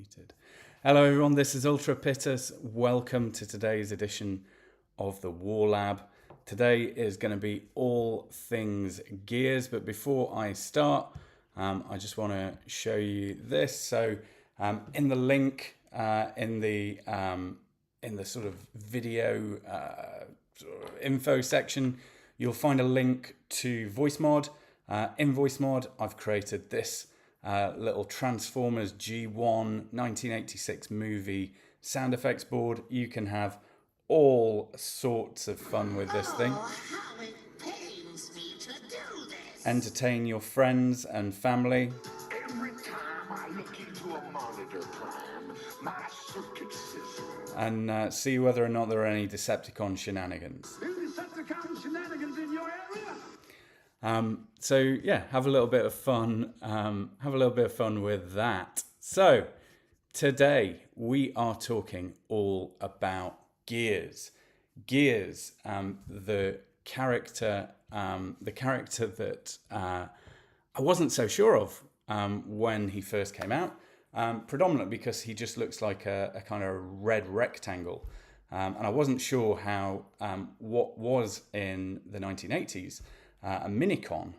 Muted. Hello everyone, this is Ultra Pittus. Welcome to today's edition of the War Lab. Today is going to be all things gears, but before I start, I just want to show you this. So in the link in the sort of video info section, you'll find a link to VoiceMod. In VoiceMod, I've created this little Transformers G1 1986 movie sound effects board. You can have all sorts of fun with this thing. How it pains me to do this. Entertain your friends and family. Every time I look into a monitor plan, my circuit sizzle. And see whether or not there are any Decepticon shenanigans. Decepticon shenanigans in your area? So yeah, have a little bit of fun. Have a little bit of fun with that. So today we are talking all about Gears. Gears, the character that I wasn't so sure of when he first came out. Predominantly because he just looks like a kind of red rectangle. And I wasn't sure how what was in the 1980s, a Minicon,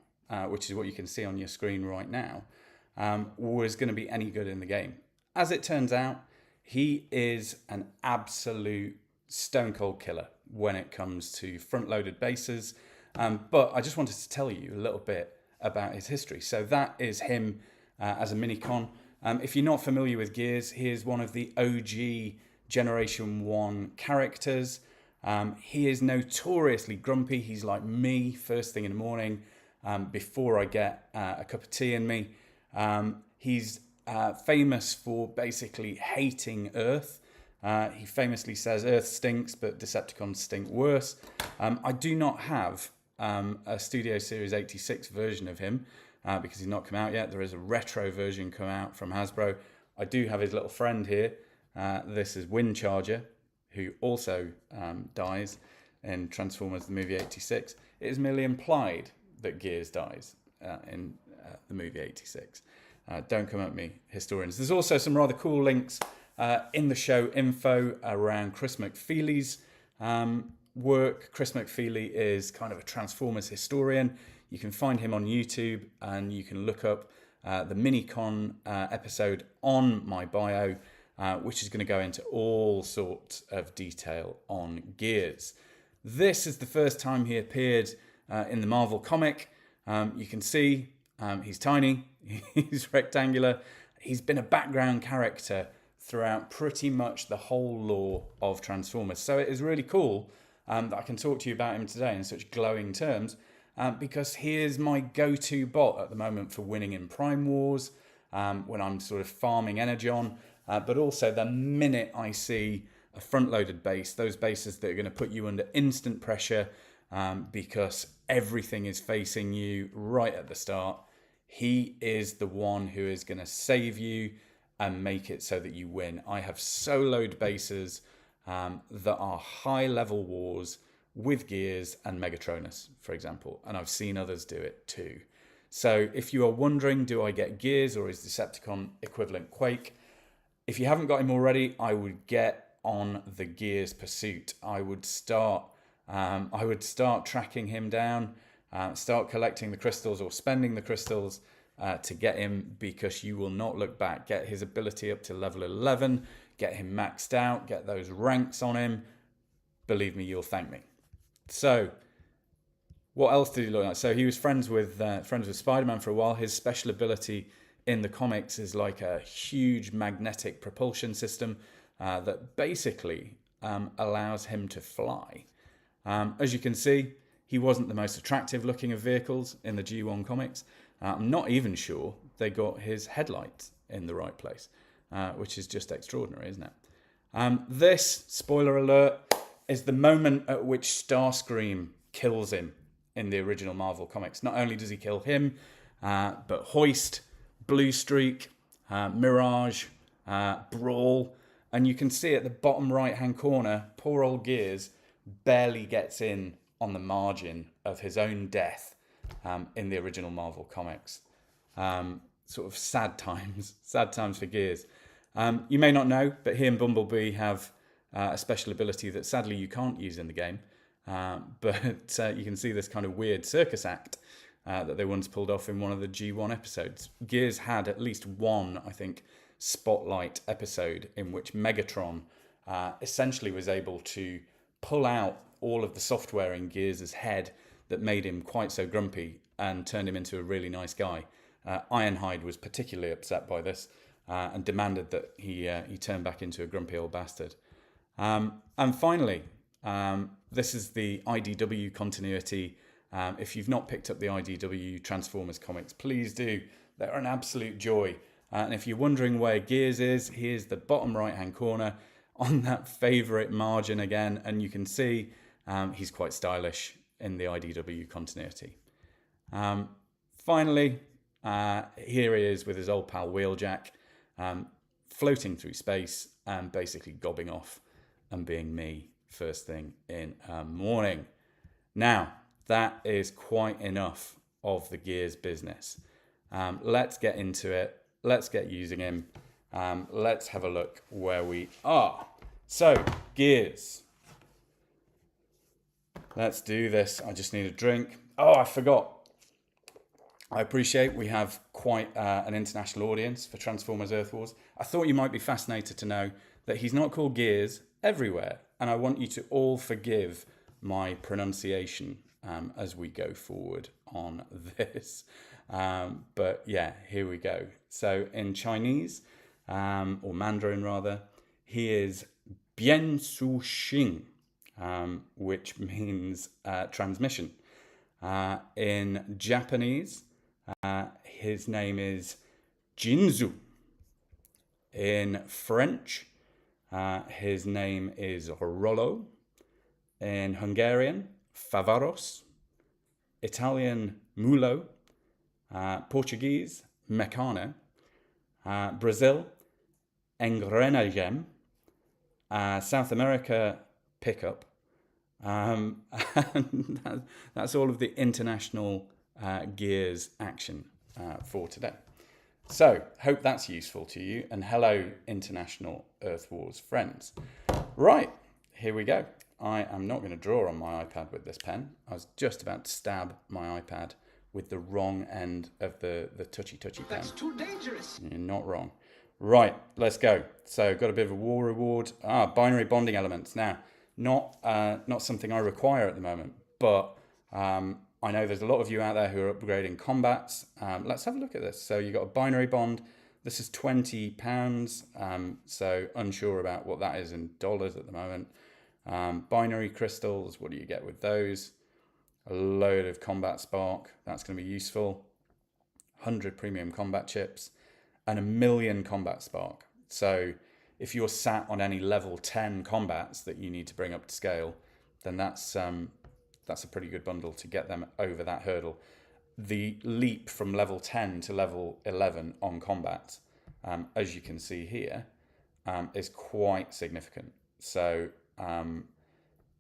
which is what you can see on your screen right now, was going to be any good in the game. As it turns out, he is an absolute stone cold killer when it comes to front-loaded bases. But I just wanted to tell you a little bit about his history. So that is him as a Minicon. If you're not familiar with Gears, he is one of the OG Generation 1 characters. He is notoriously grumpy. He's like me first thing in the morning before I get a cup of tea in me. He's famous for basically hating Earth. He famously says Earth stinks, but Decepticons stink worse. I do not have a Studio Series 86 version of him because he's not come out yet. There is a retro version come out from Hasbro. I do have his little friend here. This is Windcharger, who also dies in Transformers the movie 86. It is merely implied that Gears dies in the movie 86. Don't come at me, historians. There's also some rather cool links in the show info around Chris McFeely's work. Chris McFeely is kind of a Transformers historian. You can find him on YouTube and you can look up the Minicon episode on my bio, which is going to go into all sorts of detail on Gears. This is the first time he appeared in the Marvel comic. You can see he's tiny, he's rectangular. He's been a background character throughout pretty much the whole lore of Transformers. So it is really cool that I can talk to you about him today in such glowing terms because he is my go-to bot at the moment for winning in Prime Wars when I'm sort of farming Energon. But also the minute I see a front-loaded base, those bases that are going to put you under instant pressure because everything is facing you right at the start, he is the one who is going to save you and make it so that you win. I have soloed bases that are high-level wars with Gears and Megatronus, for example, and I've seen others do it too. So if you are wondering, do I get Gears or is Decepticon equivalent Quake? If you haven't got him already, I would get on the Gears pursuit. I would start tracking him down, start collecting the crystals or spending the crystals to get him, because you will not look back. Get his ability up to level 11, get him maxed out, get those ranks on him. Believe me, you'll thank me. So, what else did he look like? So he was friends with Spider-Man for a while. His special ability in the comics is like a huge magnetic propulsion system that basically allows him to fly. As you can see, he wasn't the most attractive looking of vehicles in the G1 comics. I'm not even sure they got his headlights in the right place, which is just extraordinary, isn't it? This, spoiler alert, is the moment at which Starscream kills him in the original Marvel comics. Not only does he kill him, but Hoist, Blue Streak, Mirage, Brawl, and you can see at the bottom right-hand corner, poor old Gears barely gets in on the margin of his own death in the original Marvel comics. Sort of sad times for Gears. You may not know, but he and Bumblebee have a special ability that sadly you can't use in the game. But you can see this kind of weird circus act that they once pulled off in one of the G1 episodes. Gears had at least one, I think, spotlight episode in which Megatron essentially was able to pull out all of the software in Gears' head that made him quite so grumpy and turned him into a really nice guy. Ironhide was particularly upset by this and demanded that he turn back into a grumpy old bastard. And finally, this is the IDW continuity. If you've not picked up the IDW Transformers comics, please do. They're an absolute joy. And if you're wondering where Gears is, here's the bottom right-hand corner on that favourite margin again. And you can see he's quite stylish in the IDW continuity. Finally, here he is with his old pal Wheeljack, floating through space and basically gobbing off and being me first thing in the morning. Now, that is quite enough of the Gears business. Let's get into it. Let's get using him. Let's have a look where we are. So, Gears. Let's do this. I just need a drink. Oh, I forgot. I appreciate we have quite an international audience for Transformers Earth Wars. I thought you might be fascinated to know that he's not called Gears everywhere. And I want you to all forgive my pronunciation as we go forward on this. But yeah, here we go. So in Chinese, or Mandarin rather, he is Bian Su Xing, which means transmission. In Japanese, his name is Jinzu. In French, his name is Rollo. In Hungarian, Favaros. Italian, Mulo. Portuguese, Mecano. Brazil, Engrenagem. South America, Pickup. And that's all of the international Gears action for today. So, hope that's useful to you. And hello, international Earth Wars friends. Right, here we go. I am not going to draw on my iPad with this pen. I was just about to stab my iPad with the wrong end of the touchy pen. That's too dangerous. You're not wrong. Right, let's go. So, got a bit of a war reward. Binary bonding elements. Now, not something I require at the moment, but I know there's a lot of you out there who are upgrading combats. Let's have a look at this. So you've got a binary bond. This is £20. So unsure about what that is in dollars at the moment. Binary crystals, what do you get with those? A load of combat spark. That's going to be useful. 100 premium combat chips and 1,000,000 combat spark. So if you're sat on any level 10 combats that you need to bring up to scale, then that's a pretty good bundle to get them over that hurdle. The leap from level 10 to level 11 on combat, as you can see here, is quite significant. So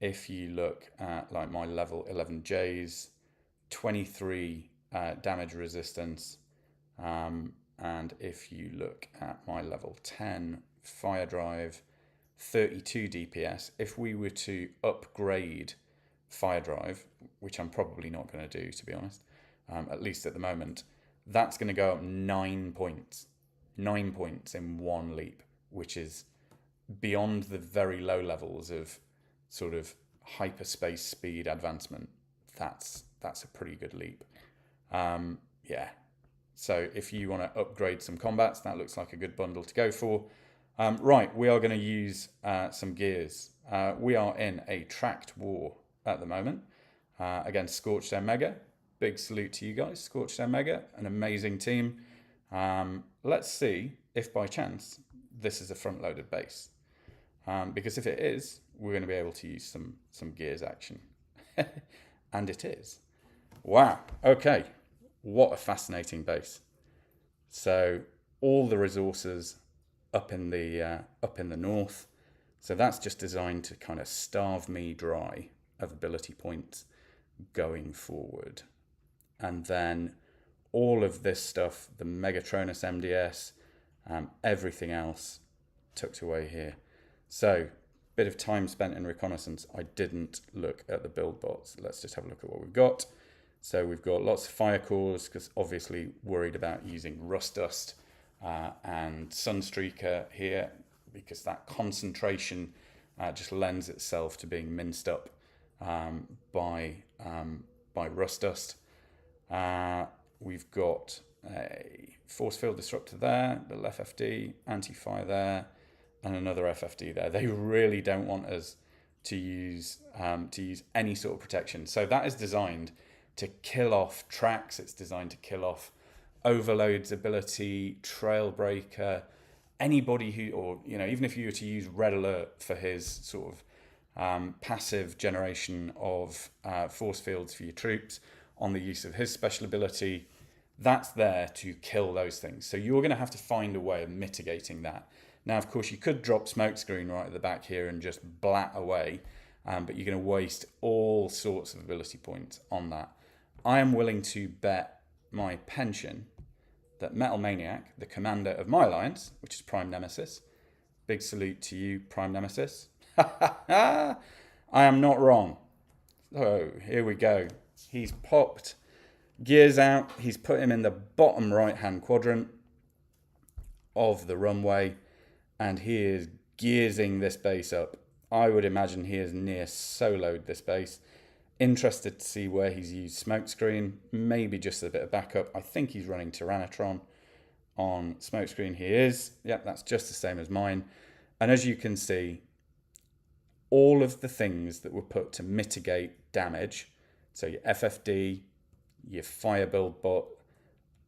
if you look at like my level 11 J's, 23 damage resistance, and if you look at my level 10 fire drive, 32 DPS, if we were to upgrade fire drive, which I'm probably not going to do, to be honest, at least at the moment, that's going to go up 9 points. 9 points in one leap, which is beyond the very low levels of sort of hyperspace speed advancement. That's a pretty good leap. Yeah. So if you want to upgrade some combats, that looks like a good bundle to go for. Right, we are going to use some Gears. We are in a tracked war at the moment against Scorched Omega. Big salute to you guys, Scorched Omega, an amazing team. Let's see if by chance this is a front-loaded base. Because if it is, we're going to be able to use some Gears action. And it is. Wow, okay. What a fascinating base. So all the resources up in the north. So that's just designed to kind of starve me dry of ability points going forward. And then all of this stuff, the Megatronus MDS, everything else tucked away here. So, bit of time spent in reconnaissance. I didn't look at the build bots. Let's just have a look at what we've got. So we've got lots of fire cores, because obviously worried about using rust dust and sunstreaker here, because that concentration just lends itself to being minced up by rust dust. We've got a force field disruptor there, little FFD, anti-fire there, and another FFD there. They really don't want us to use any sort of protection. So that is designed to kill off tracks. It's designed to kill off Overload's ability, Trailbreaker, anybody who, or even if you were to use Red Alert for his sort of passive generation of force fields for your troops on the use of his special ability, that's there to kill those things. So you're going to have to find a way of mitigating that. Now, of course, you could drop smokescreen right at the back here and just blat away, but you're going to waste all sorts of ability points on that. I am willing to bet my pension that Metal Maniac, the commander of my alliance, which is Prime Nemesis, big salute to you, Prime Nemesis. I am not wrong. So here we go. He's popped gears out. He's put him in the bottom right-hand quadrant of the runway, and he is gearsing this base up. I would imagine he is near soloed this base. Interested to see where he's used smokescreen, maybe just a bit of backup. I think he's running Tyrannotron on smokescreen. He is. Yep, that's just the same as mine. And as you can see, all of the things that were put to mitigate damage, so your FFD, your fire build bot,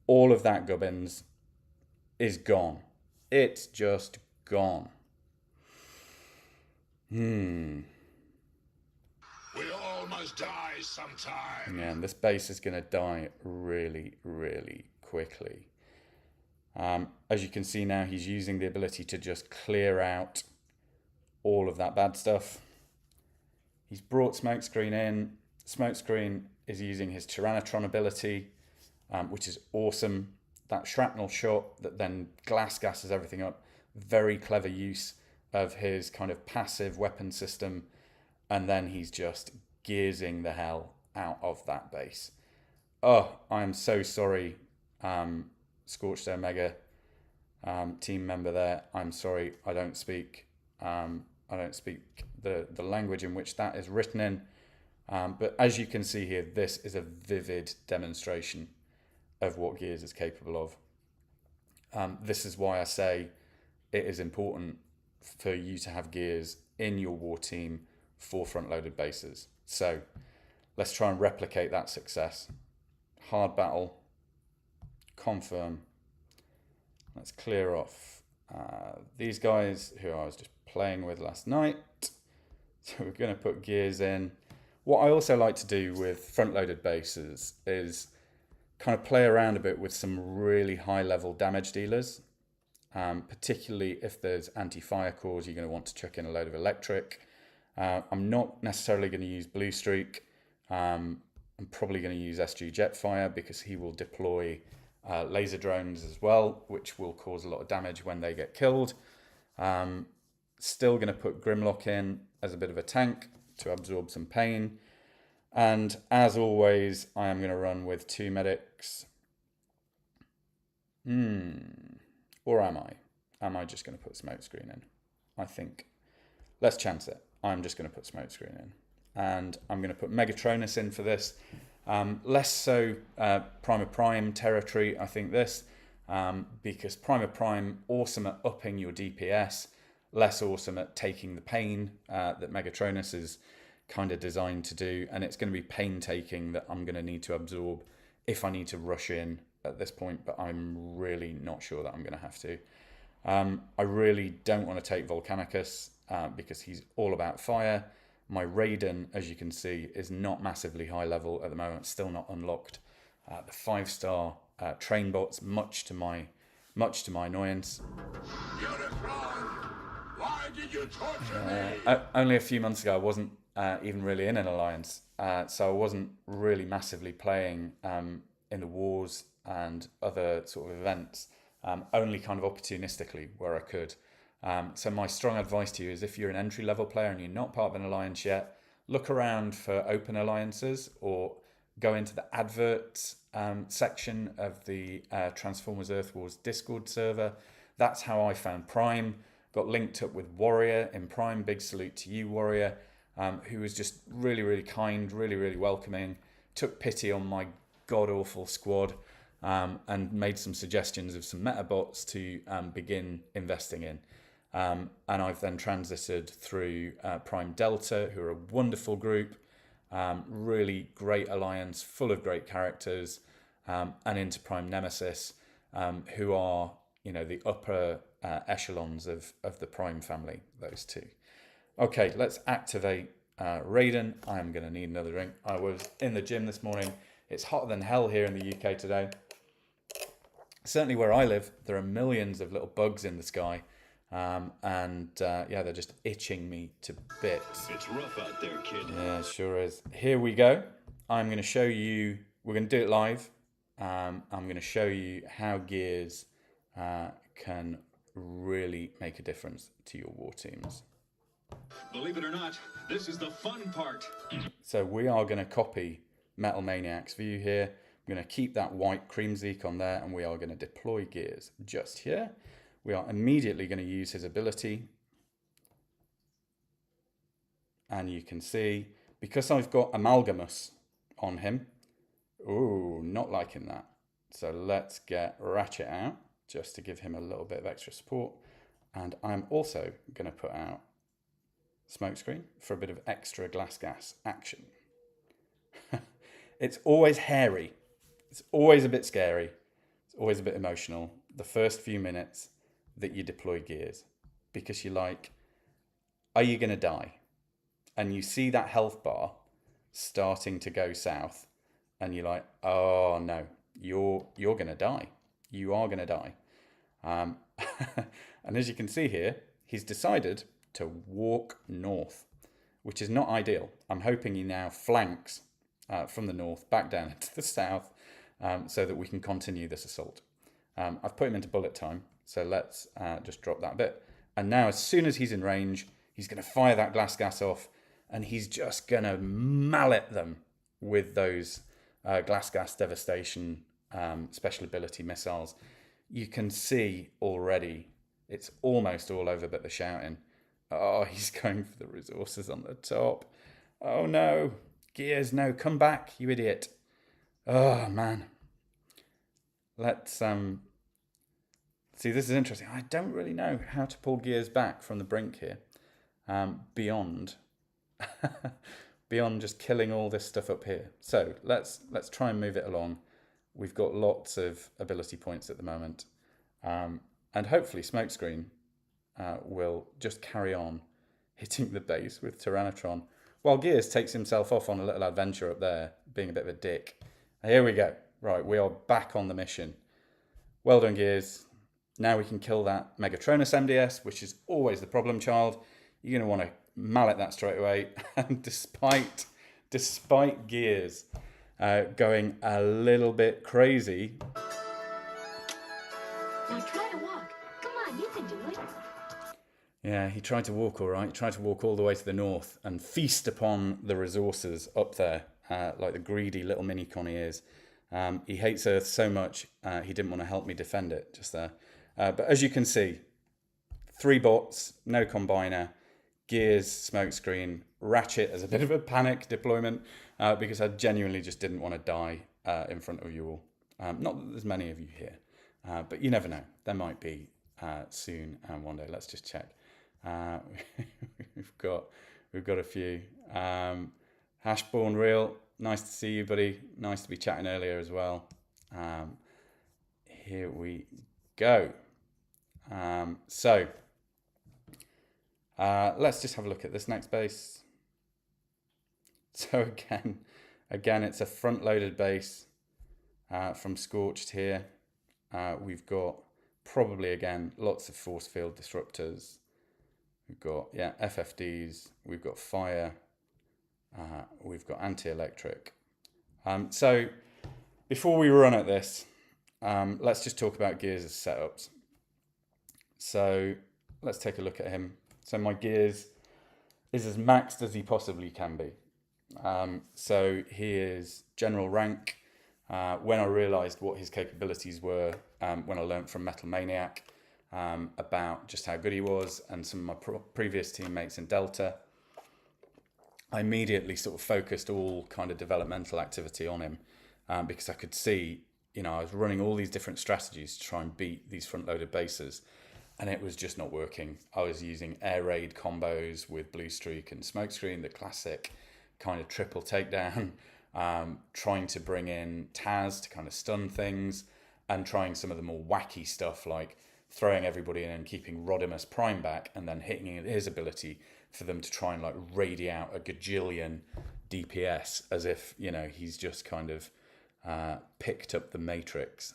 all of that gubbins is gone. It's just gone. We all must die sometime. Yeah, and this base is going to die really, really quickly. As you can see now, he's using the ability to just clear out all of that bad stuff. He's brought smokescreen in. Smokescreen is using his Tyrannotron ability, which is awesome. That shrapnel shot that then gasses everything up. Very clever use of his kind of passive weapon system. And then he's just gearsing the hell out of that base. Oh, I am so sorry, Scorched Omega team member there. I'm sorry, I don't speak the language in which that is written in. But as you can see here, this is a vivid demonstration of what Gears is capable of. This is why I say it is important for you to have Gears in your war team for front-loaded bases. So let's try and replicate that success. Hard battle, confirm. Let's clear off these guys who I was just playing with last night. So we're going to put Gears in. What I also like to do with front-loaded bases is kind of play around a bit with some really high-level damage dealers, particularly if there's anti-fire cores. You're going to want to chuck in a load of electric. I'm not necessarily going to use Blue Streak. I'm probably going to use SG Jetfire because he will deploy laser drones as well, which will cause a lot of damage when they get killed. Still going to put Grimlock in as a bit of a tank to absorb some pain. And as always, I am going to run with 2 medics. Or am I? Am I just going to put Smokescreen in? I think. Let's chance it. I'm just going to put Smokescreen in. And I'm going to put Megatronus in for this. Less so Prime of Prime territory, I think this. Because Prime of Prime, awesome at upping your DPS. Less awesome at taking the pain that Megatronus is kind of designed to do. And it's going to be pain-taking that I'm going to need to absorb if I need to rush in at this point. But I'm really not sure that I'm going to have to. I really don't want to take Volcanicus because he's all about fire. My Raiden, as you can see, is not massively high level at the moment, still not unlocked. The 5-star train bots, much to my annoyance. Unicron, why did you torture me? Only a few months ago, I wasn't even really in an alliance, so I wasn't really massively playing in the wars and other sort of events. Only kind of opportunistically where I could. So my strong advice to you is if you're an entry-level player and you're not part of an alliance yet, look around for open alliances or go into the adverts section of the Transformers Earth Wars Discord server. That's how I found Prime. Got linked up with Warrior in Prime. Big salute to you, Warrior, who was just really, really kind, really, really welcoming. Took pity on my god-awful squad and made some suggestions of some meta bots to begin investing in. And I've then transited through Prime Delta, who are a wonderful group, really great alliance, full of great characters, and into Prime Nemesis, who are, you know, the upper echelons of the Prime family, those two. Okay, let's activate Raiden. I'm going to need another drink. I was in the gym this morning. It's hotter than hell here in the UK today. Certainly where I live, there are millions of little bugs in the sky. Yeah, they're just itching me to bits. It's rough out there, kid. Yeah, it sure is. Here we go. I'm going to show you, we're going to do it live. I'm going to show you how gears can really make a difference to your war teams. Believe it or not, this is the fun part. So we are going to copy Metal Maniac's view here. I'm going to keep that white cream Zeke on there, and we are going to deploy gears just here. We are immediately going to use his ability. And you can see, because I've got Amalgamus on him, ooh, not liking that. So let's get Ratchet out, just to give him a little bit of extra support. And I'm also going to put out Smokescreen for a bit of extra glass gas action. It's always hairy. It's always a bit scary. It's always a bit emotional. The first few minutes that you deploy gears, because you're like, are you going to die? And you see that health bar starting to go south, and you're like, oh no, you're going to die. You are going to die. And as you can see here, he's decided to walk north, which is not ideal. I'm hoping he now flanks from the north back down into the south, so that we can continue this assault. I've put him into bullet time, so let's just drop that bit. And now as soon as he's in range, he's going to fire that glass gas off, and he's just going to mallet them with those glass gas devastation special ability missiles. You can see already it's almost all over but the shouting. Oh, he's going for the resources on the top. Oh no, Gears, no, come back, you idiot. Oh man. Let's see, this is interesting. I don't really know how to pull Gears back from the brink here, beyond beyond just killing all this stuff up here. So let's try and move it along. We've got lots of ability points at the moment, and hopefully Smokescreen will just carry on hitting the base with Tyrannotron, while Gears takes himself off on a little adventure up there, being a bit of a dick. Here we go. Right, we are back on the mission. Well done, Gears. Now we can kill that Megatronus MDS, which is always the problem child. You're going to want to mallet that straight away. And despite Gears going a little bit crazy... Now try to walk. Come on, you can do it. Yeah, he tried to walk all right. He tried to walk all the way to the north and feast upon the resources up there, like the greedy little mini-con he is. He hates Earth so much, he didn't want to help me defend it just there. But as you can see, 3 bots, no combiner, Gears, Smokescreen, Ratchet as a bit of a panic deployment, because I genuinely just didn't want to die in front of you all. Not that there's many of you here, but you never know. There might be soon one day. Let's just check. We've got a few. Hashborn Real, nice to see you, buddy. Nice to be chatting earlier as well. Here we go. Let's just have a look at this next base. So again, it's a front-loaded base from Scorched here. We've got probably, again, lots of force field disruptors. We've got, FFDs. We've got fire. We've got anti-electric. So before we run at this, let's just talk about Gears' setups. So let's take a look at him. So my gears is as maxed as he possibly can be. So he is general rank. When I realised what his capabilities were, when I learnt from Metal Maniac about just how good he was and some of my previous teammates in Delta, I immediately sort of focused all kind of developmental activity on him because I could see, I was running all these different strategies to try and beat these front-loaded bases, and it was just not working. I was using air raid combos with Blue Streak and Smokescreen, the classic kind of triple takedown, trying to bring in Taz to kind of stun things, and trying some of the more wacky stuff like throwing everybody in and keeping Rodimus Prime back and then hitting his ability for them to try and like radiate out a gajillion DPS as if, he's just kind of picked up the Matrix.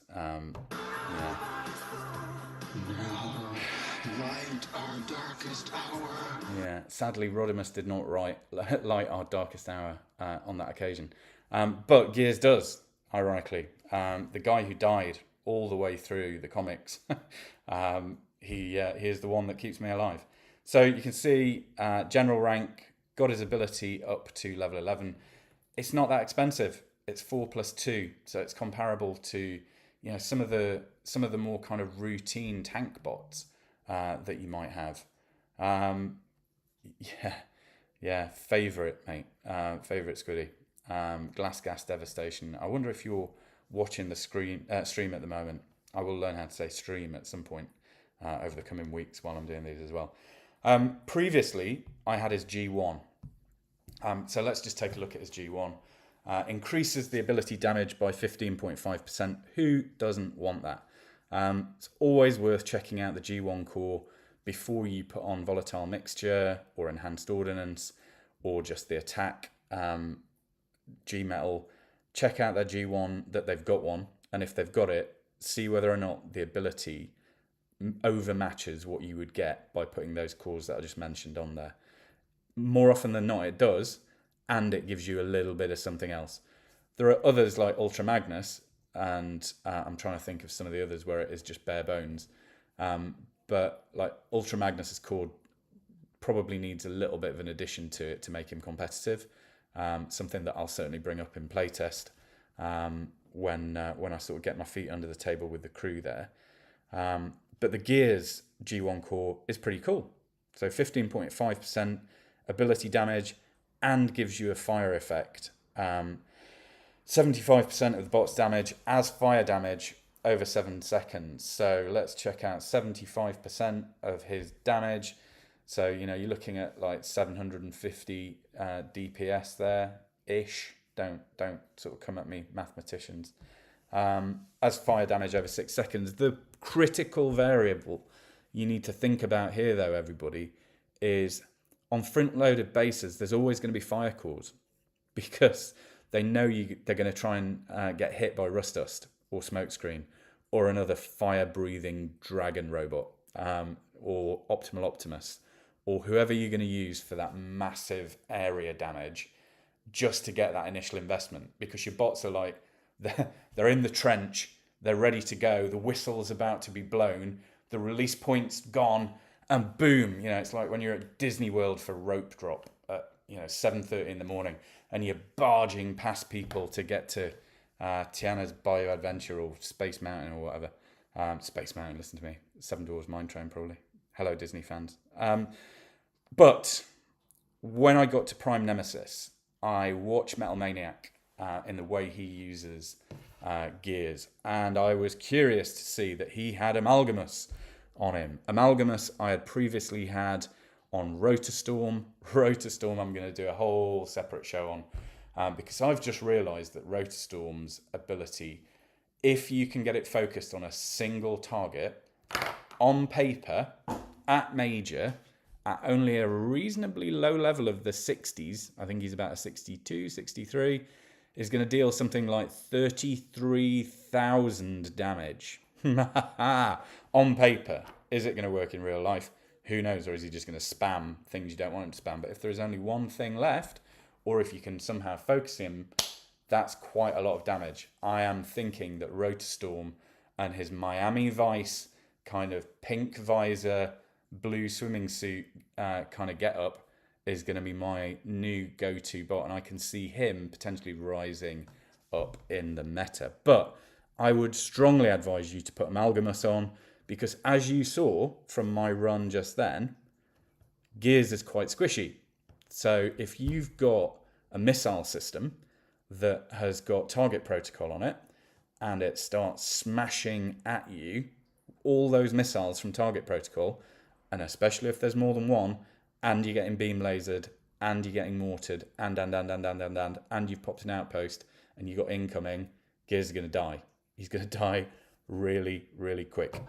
Light our darkest hour. Yeah, sadly, Rodimus did not light our darkest hour on that occasion. But Gears does, ironically. The guy who died all the way through the comics, he is the one that keeps me alive. So you can see general rank, got his ability up to level 11. It's not that expensive. It's 4+2, so it's comparable to some of the more kind of routine tank bots that you might have. Favorite, mate. Favorite Squiddy. Glass Gas Devastation. I wonder if you're watching the stream at the moment. I will learn how to say stream at some point over the coming weeks while I'm doing these as well. Previously, I had his G1. So let's just take a look at his G1. Increases the ability damage by 15.5%. Who doesn't want that? It's always worth checking out the G1 core before you put on Volatile Mixture or Enhanced Ordnance or just the attack G-Metal. Check out their G1 that they've got one, and if they've got it, see whether or not the ability overmatches what you would get by putting those cores that I just mentioned on there. More often than not, it does, and it gives you a little bit of something else. There are others like Ultra Magnus, and I'm trying to think of some of the others where it is just bare bones. But like Ultra Magnus's core probably needs a little bit of an addition to it to make him competitive. Something that I'll certainly bring up in playtest when I sort of get my feet under the table with the crew there. But the Gears G1 core is pretty cool. So 15.5% ability damage and gives you a fire effect. 75% of the bot's damage as fire damage over 7 seconds. So let's check out 75% of his damage. So, you're looking at like 750 DPS there-ish. Don't sort of come at me, mathematicians. As fire damage over 6 seconds. The critical variable you need to think about here, though, everybody, is on front-loaded bases, there's always going to be fire cores because they know they're going to try and get hit by Rust Dust or Smokescreen or another fire-breathing dragon robot or Optimal Optimus or whoever you're going to use for that massive area damage just to get that initial investment, because your bots are like, they're in the trench, they're ready to go, the whistle's about to be blown, the release point's gone, and boom, it's like when you're at Disney World for rope drop at 7:30 in the morning and you're barging past people to get to Tiana's Bayou Adventure or Space Mountain or whatever. Space Mountain, listen to me. Seven Dwarfs Mine Train, probably. Hello, Disney fans. But when I got to Prime Nemesis, I watched Metal Maniac in the way he uses gears, and I was curious to see that he had Amalgamus on him. Amalgamus I had previously had on Rotorstorm. Rotorstorm I'm going to do a whole separate show on because I've just realised that Rotorstorm's ability, if you can get it focused on a single target, on paper, at major, at only a reasonably low level of the 60s, I think he's about a 62, 63, is going to deal something like 33,000 damage. On paper. Is it going to work in real life? Who knows? Or is he just going to spam things you don't want him to spam? But if there is only one thing left, or if you can somehow focus him, that's quite a lot of damage. I am thinking that Rotorstorm and his Miami Vice kind of pink visor, blue swimming suit kind of get up is going to be my new go-to bot, and I can see him potentially rising up in the meta. But I would strongly advise you to put Amalgamus on, because as you saw from my run just then, Gears is quite squishy. So if you've got a missile system that has got target protocol on it, and it starts smashing at you, all those missiles from target protocol, and especially if there's more than one, and you're getting beam lasered, and you're getting mortared, and you've popped an outpost, and you've got incoming, Gears is going to die. He's going to die really, really quick.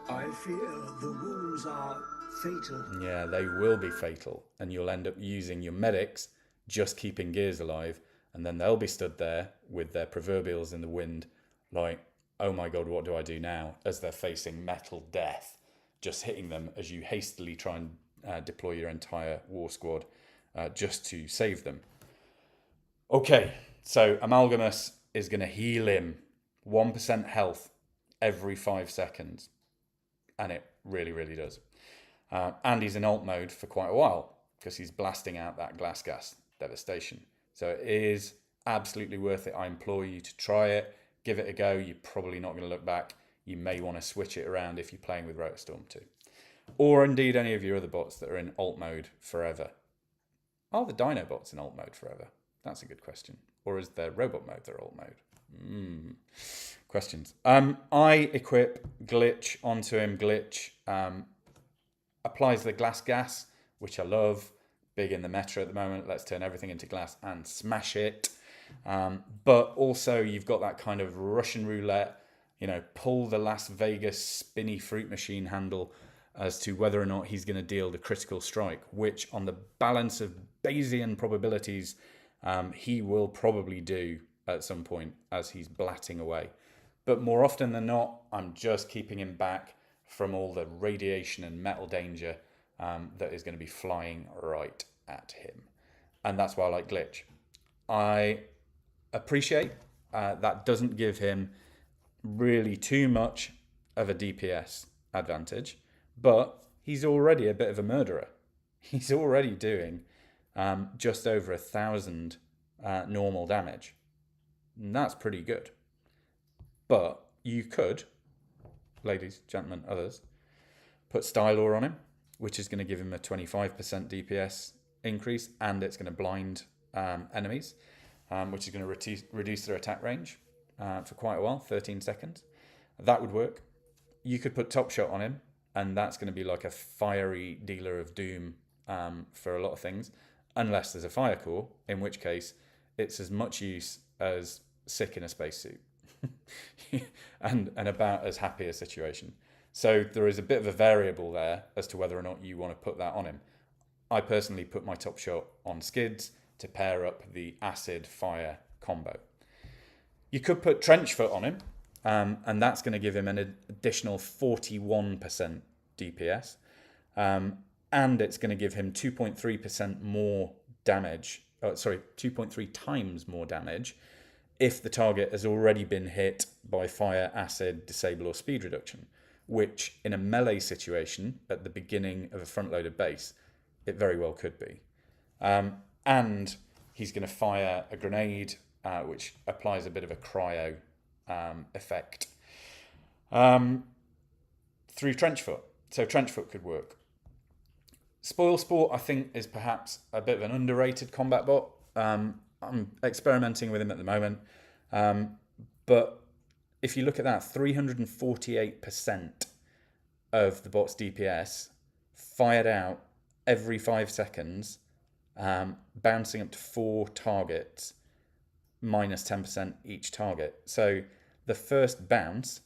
I fear the wounds are fatal. Yeah, they will be fatal, and you'll end up using your medics just keeping Gears alive, and then they'll be stood there with their proverbials in the wind, like, oh my god, what do I do now? As they're facing metal death, just hitting them as you hastily try and deploy your entire war squad just to save them. Okay, so Amalgamus is going to heal him 1% health every 5 seconds, and it really, really does. And he's in alt mode for quite a while because he's blasting out that glass gas devastation. So it is absolutely worth it. I implore you to try it. Give it a go. You're probably not going to look back. You may want to switch it around if you're playing with Rotorstorm too. Or indeed any of your other bots that are in alt mode forever. Are the Dino bots in alt mode forever? That's a good question. Or is there robot mode they're alt mode? Questions. I equip Glitch onto him. Glitch applies the glass gas, which I love. Big in the meta at the moment. Let's turn everything into glass and smash it. But also you've got that kind of Russian roulette, pull the Las Vegas spinny fruit machine handle as to whether or not he's going to deal the critical strike, which on the balance of Bayesian probabilities, he will probably do at some point as he's blatting away. But more often than not, I'm just keeping him back from all the radiation and metal danger that is going to be flying right at him. And that's why I like Glitch. I appreciate that doesn't give him really too much of a DPS advantage, but he's already a bit of a murderer. He's already doing just over 1,000 normal damage. And that's pretty good. But you could, ladies, gentlemen, others, put Stylor on him, which is going to give him a 25% DPS increase, and it's going to blind enemies, which is going to reduce their attack range for quite a while, 13 seconds. That would work. You could put Top Shot on him, and that's going to be like a fiery dealer of doom for a lot of things, unless there's a fire core, in which case it's as much use as sick in a spacesuit. and about as happy a situation. So there is a bit of a variable there as to whether or not you want to put that on him. I personally put my Top Shot on Skids to pair up the acid fire combo. You could put Trench Foot on him, and that's going to give him an additional 41% DPS, and it's going to give him 2.3% more damage. 2.3 times more damage if the target has already been hit by fire, acid, disable, or speed reduction, which in a melee situation at the beginning of a front-loaded base, it very well could be. And he's going to fire a grenade, which applies a bit of a cryo effect through Trenchfoot. So Trenchfoot could work. Spoil Sport, I think, is perhaps a bit of an underrated combat bot. I'm experimenting with him at the moment. But if you look at that, 348% of the bot's DPS fired out every 5 seconds, bouncing up to 4 targets, minus 10% each target. So the first bounce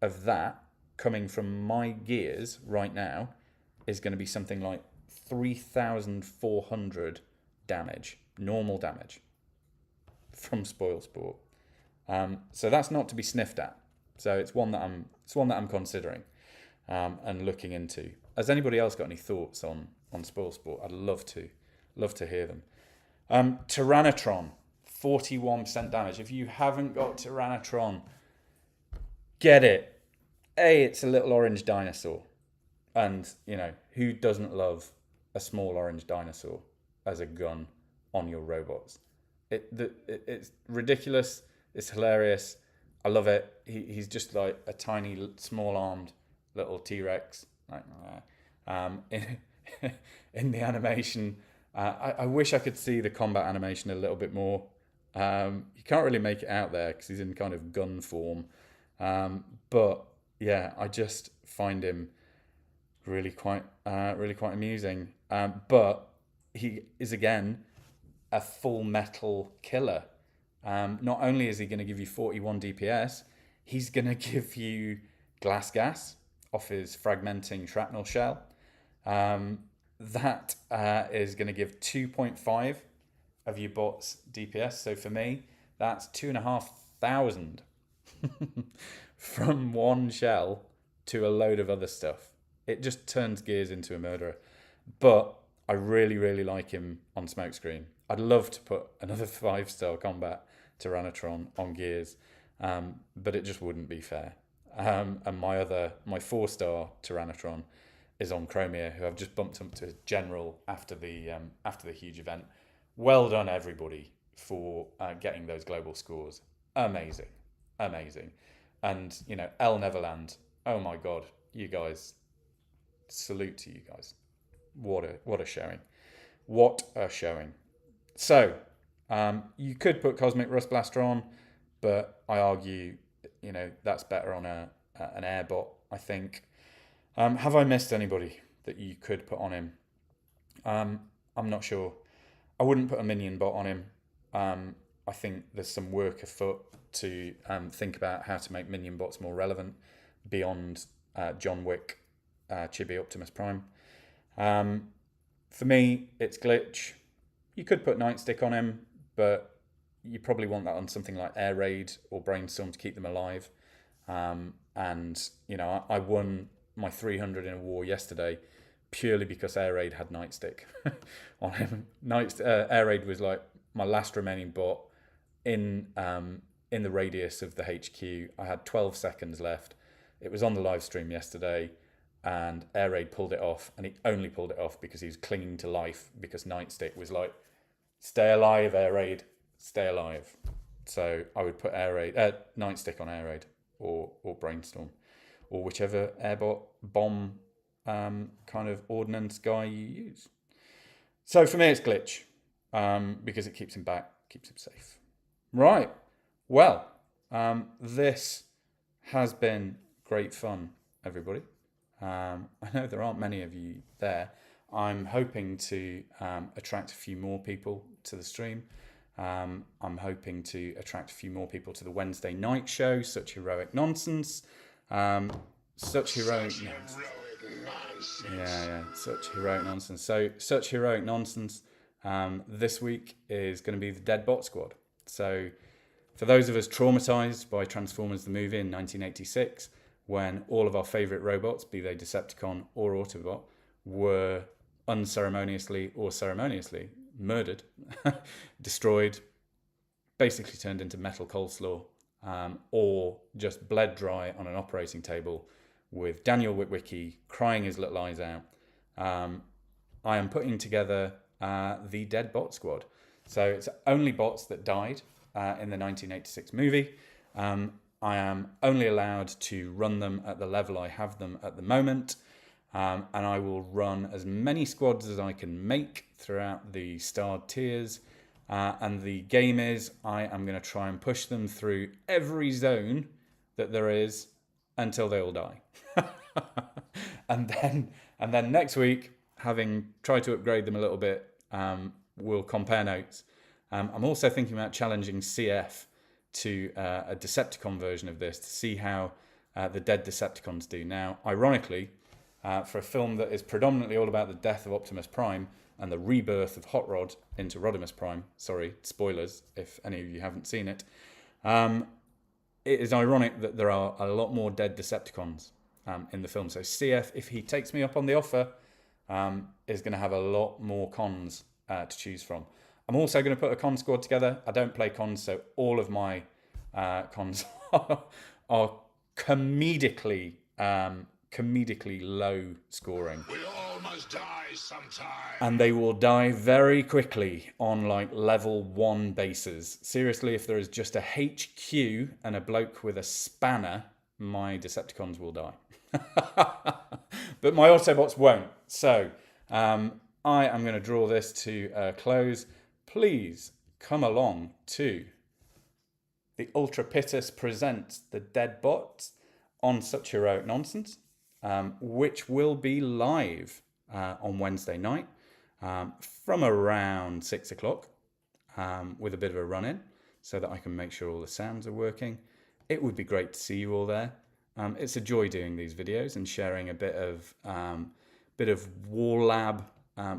of that coming from my gears right now is going to be something like 3,400 damage, normal damage from Spoil Sport. So that's not to be sniffed at. So it's one that I'm considering and looking into. Has anybody else got any thoughts on Spoil Sport? I'd love to hear them. Tyrannotron, 41% damage. If you haven't got Tyrannotron, get it. A, it's a little orange dinosaur. And, who doesn't love a small orange dinosaur as a gun on your robots? It's ridiculous. It's hilarious. I love it. He's just like a tiny, small-armed little T-Rex. In the animation, I wish I could see the combat animation a little bit more. You can't really make it out there because he's in kind of gun form. But yeah, I just find him really quite amusing. But he is again a full metal killer. Not only is he going to give you 41 DPS, he's going to give you glass gas off his fragmenting shrapnel shell. That is going to give 2.5 of your bot's DPS. So for me, that's 2,500 from one shell to a load of other stuff. It just turns Gears into a murderer. But I really, really like him on Smokescreen. I'd love to put another 5-star combat Tyrannotron on Gears, but it just wouldn't be fair. And my 4-star Tyrannotron is on Chromia, who I've just bumped up to General after the huge event. Well done, everybody, for getting those global scores. Amazing. And El Neverland. Oh my God, you guys. Salute to you guys. What a showing. What a showing. So, you could put Cosmic Rust Blaster on, but I argue, that's better on an airbot, I think. Have I missed anybody that you could put on him? I'm not sure. I wouldn't put a minion bot on him. I think there's some work afoot to think about how to make minion bots more relevant beyond John Wick, Chibi Optimus Prime. For me, it's Glitch. You could put Nightstick on him, but you probably want that on something like Air Raid or Brainstorm to keep them alive. And I won my 300 in a war yesterday purely because Air Raid had Nightstick on him. Air Raid was like my last remaining bot in the radius of the HQ. I had 12 seconds left. It was on the live stream yesterday, and Air Raid pulled it off, and he only pulled it off because he was clinging to life, because Nightstick was like, stay alive, Air Raid, stay alive. So I would put Nightstick on Air Raid or Brainstorm, or whichever airbot bomb kind of ordnance guy you use. So for me, it's Glitch, because it keeps him back, keeps him safe. Right. Well, this has been great fun, everybody. I know there aren't many of you there. I'm hoping to attract a few more people to the stream. I'm hoping to attract a few more people to the Wednesday night show, Such Heroic Nonsense. Such heroic nonsense. Yeah, Such Heroic Nonsense. So, Such Heroic Nonsense this week is going to be the Dead Bot Squad. So, for those of us traumatized by Transformers the movie in 1986, when all of our favourite robots, be they Decepticon or Autobot, were unceremoniously or ceremoniously murdered, destroyed, basically turned into metal coleslaw, or just bled dry on an operating table with Daniel Witwicky crying his little eyes out, I am putting together the Dead Bot Squad. So it's only bots that died in the 1986 movie. I am only allowed to run them at the level I have them at the moment, and I will run as many squads as I can make throughout the starred tiers. And the game is, I am going to try and push them through every zone that there is until they all die. and then next week, having tried to upgrade them a little bit, we'll compare notes. I'm also thinking about challenging CF to a Decepticon version of this to see how the dead Decepticons do. Now, ironically, for a film that is predominantly all about the death of Optimus Prime and the rebirth of Hot Rod into Rodimus Prime, sorry, spoilers if any of you haven't seen it, it is ironic that there are a lot more dead Decepticons in the film. So CF, if he takes me up on the offer, is going to have a lot more cons to choose from. I'm also going to put a con squad together. I don't play cons, so all of my cons are comedically comedically low scoring. We all must die sometime. And they will die very quickly on like level 1 bases. Seriously, if there is just a HQ and a bloke with a spanner, my Decepticons will die. But my Autobots won't. So I am going to draw this to a close. Please come along to the Ultra Pittus presents the Dead Bots on Such Heroic Nonsense, which will be live on Wednesday night from around 6 o'clock with a bit of a run-in so that I can make sure all the sounds are working. It would be great to see you all there. It's a joy doing these videos and sharing a bit of War Lab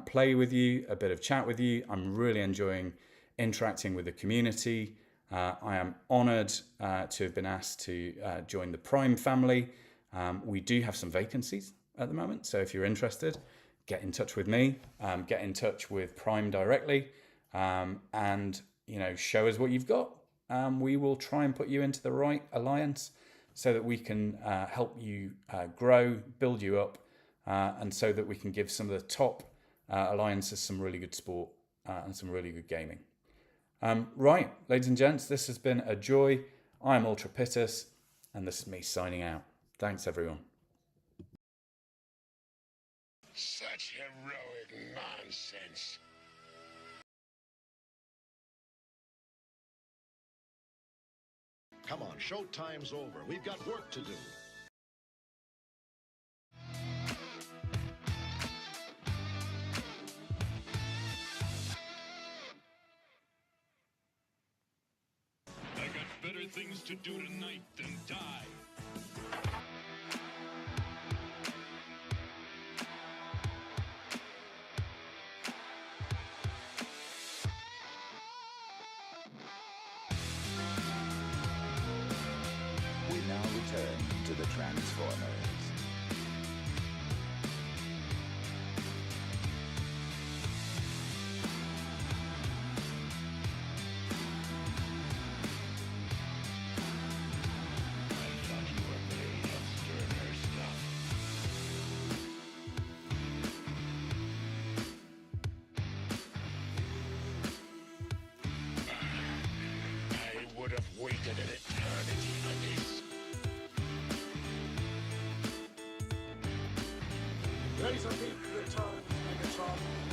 play with you, a bit of chat with you. I'm really enjoying interacting with the community. I am honoured to have been asked to join the Prime family. We do have some vacancies at the moment, so if you're interested, get in touch with me, get in touch with Prime directly, and show us what you've got. We will try and put you into the right alliance so that we can help you grow, build you up, and so that we can give some of the top alliances some really good sport and some really good gaming. Right, ladies and gents, this has been a joy. I'm Ultra Pittus, and this is me signing out. Thanks, everyone. Such heroic nonsense. Come on, showtime's over. We've got work to do. I got better things to do tonight than die. We now return to the Transformers. I would have waited an eternity for this. Laser beam returned, Megatron.